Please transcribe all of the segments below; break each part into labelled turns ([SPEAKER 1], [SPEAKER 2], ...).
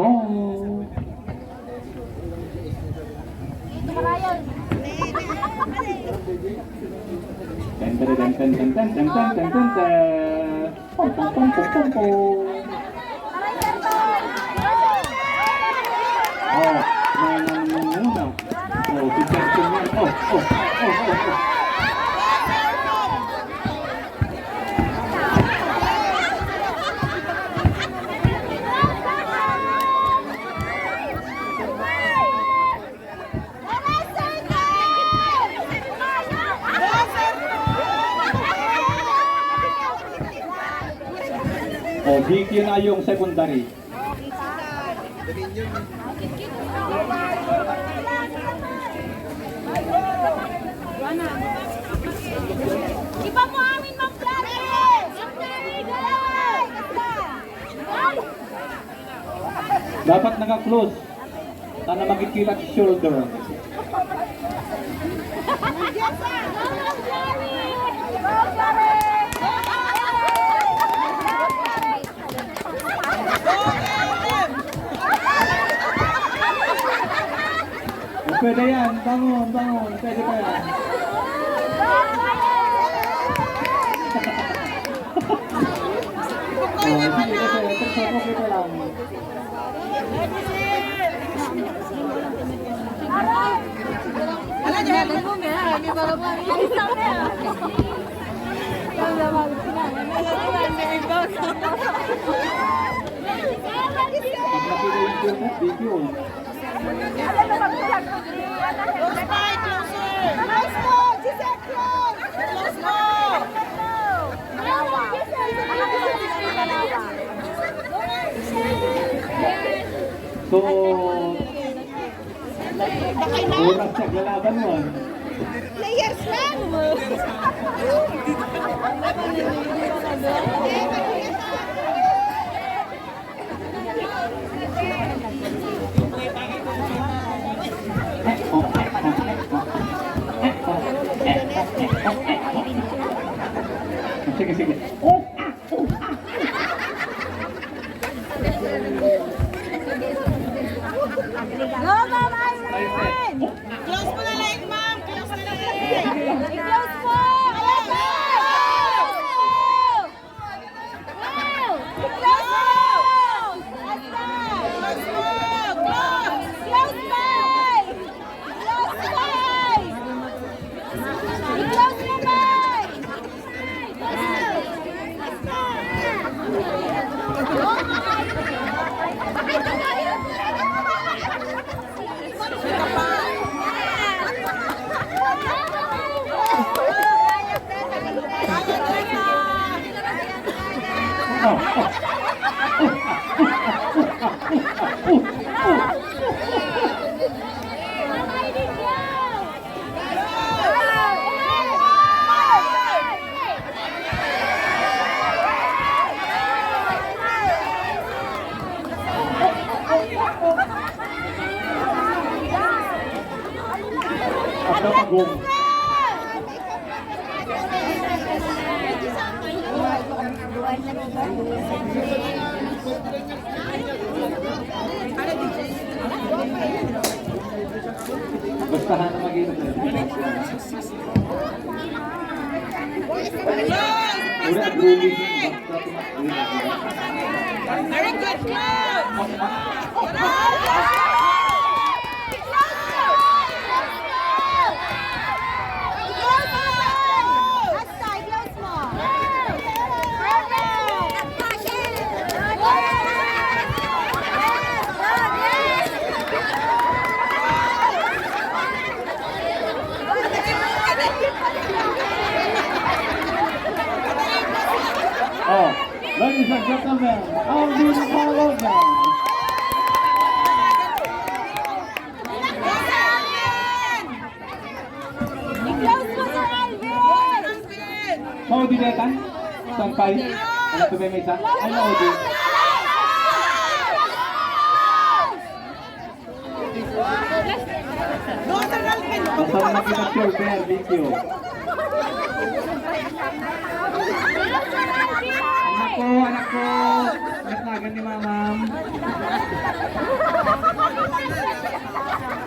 [SPEAKER 1] go! Ten ten ten ten ten ten ten ten ten ten ten. Pom pom pom pom pom pom. Oh, no. Oh, si Jackson yan. Oh. Oh, BQ na yung secondary.
[SPEAKER 2] Iba mo amin mag-plate!
[SPEAKER 1] Dapat naka-close. Sana makikita sa shoulder. Pwede yan, bangon. Pwede pa yan. Sige lang.
[SPEAKER 2] Alam niyo, mo meron. Hindi ba naman? Isang na.
[SPEAKER 1] So, oras sa lalaban mo.
[SPEAKER 2] Players lang!
[SPEAKER 1] Sige.
[SPEAKER 2] Go, Ma'am Irene!
[SPEAKER 3] Close mo na like, ma'am. Close na like.
[SPEAKER 2] I-close po!
[SPEAKER 1] Bastahan na mag-inom na.
[SPEAKER 3] Very good, close.
[SPEAKER 1] Oh, ladies and gentlemen, Alvin Halogan. Mau dinetan? Sampai? Ano ito may isa? Ay, mau din. Masama na kita shoulder, video. Anak ko. Dagdagan ni Mama.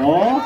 [SPEAKER 1] Oh.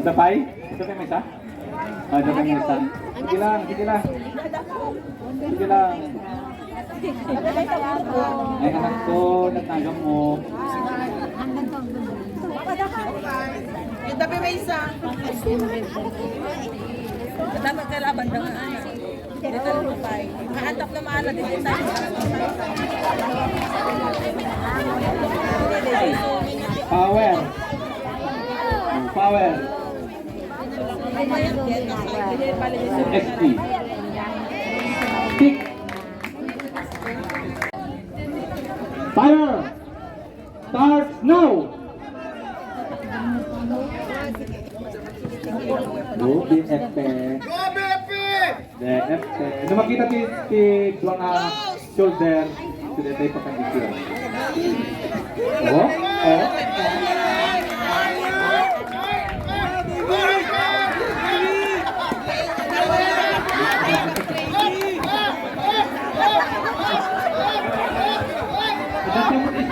[SPEAKER 1] Ada pa? Ito kayo may isa? Ito kayo may isa. Sige lang, sige lang. Sige lang. Ay, anak ko, natagam mo.
[SPEAKER 3] Yung tabi may isa. Dapat kalaban daw nga. Dito na po tayo. Maantap na maala dito tayo.
[SPEAKER 1] Power. Power. XP. Tick. Fire. Starts now. Go BFP. BFP. Nung makita ti duwang shoulder, sila tayo pakandikira. Oh, oh.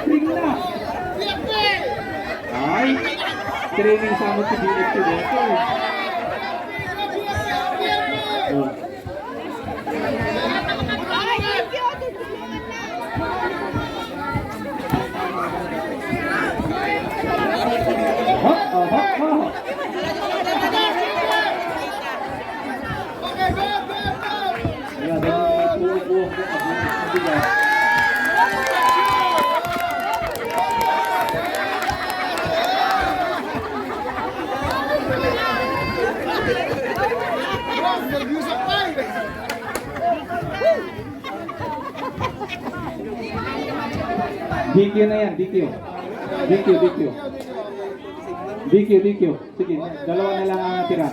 [SPEAKER 1] Spring na. Ay, training sa mo si BFP dito. Oh. DQ na yan, DQ. DQ, DQ. DQ, DQ. Sige, dalawa na lang ang natira.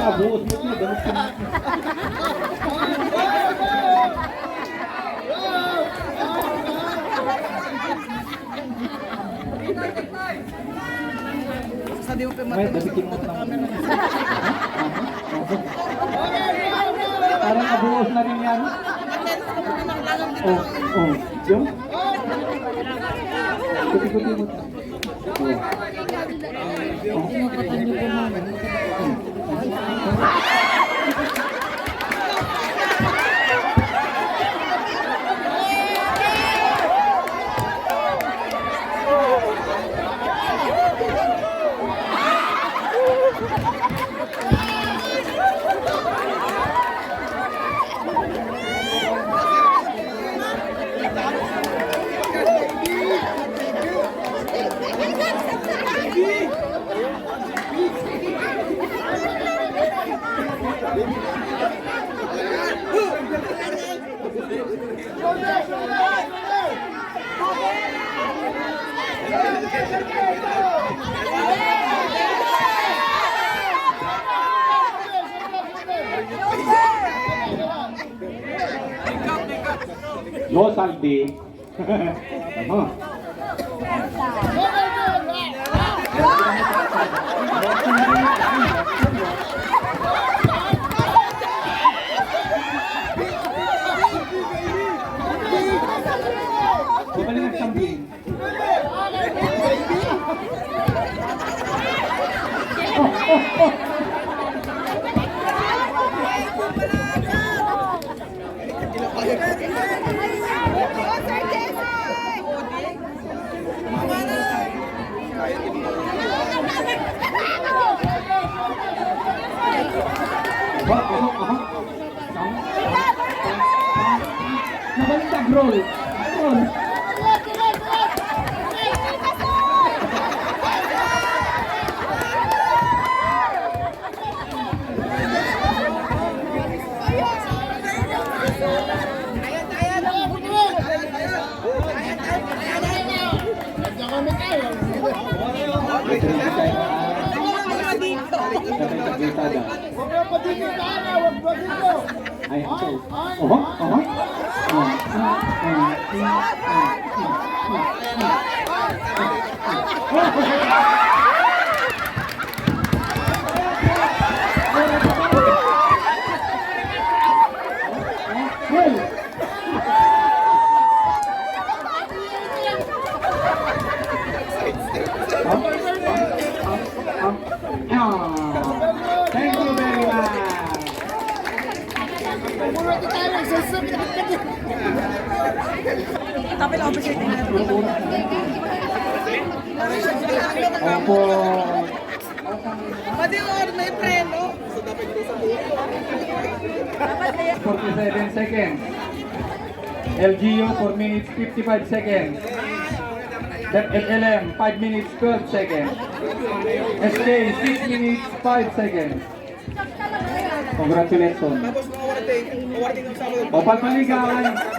[SPEAKER 1] Abuos mo ito, damas ka.
[SPEAKER 3] Sabi mo pa
[SPEAKER 1] Ay, dabitin mo na. Parang abuos na rin yan. Oh, oh. Yung? Kuti-kuti mo. Tinapatan niyo po mama. Go Saldi. Tama. Balik ang sambing.
[SPEAKER 2] Sir Jesse!
[SPEAKER 1] Nabaliktad, roll. Roll. Ay, ito. Oho, oho. Thank you very much.
[SPEAKER 3] Tapos officer din na.
[SPEAKER 1] Opo.
[SPEAKER 3] Pati or may preno.
[SPEAKER 1] 47 seconds. LGU 4 minutes 55 seconds. FLM 5 minutes 12 seconds. SK 6 minutes 5 seconds. Congratulations. O palpaligawan.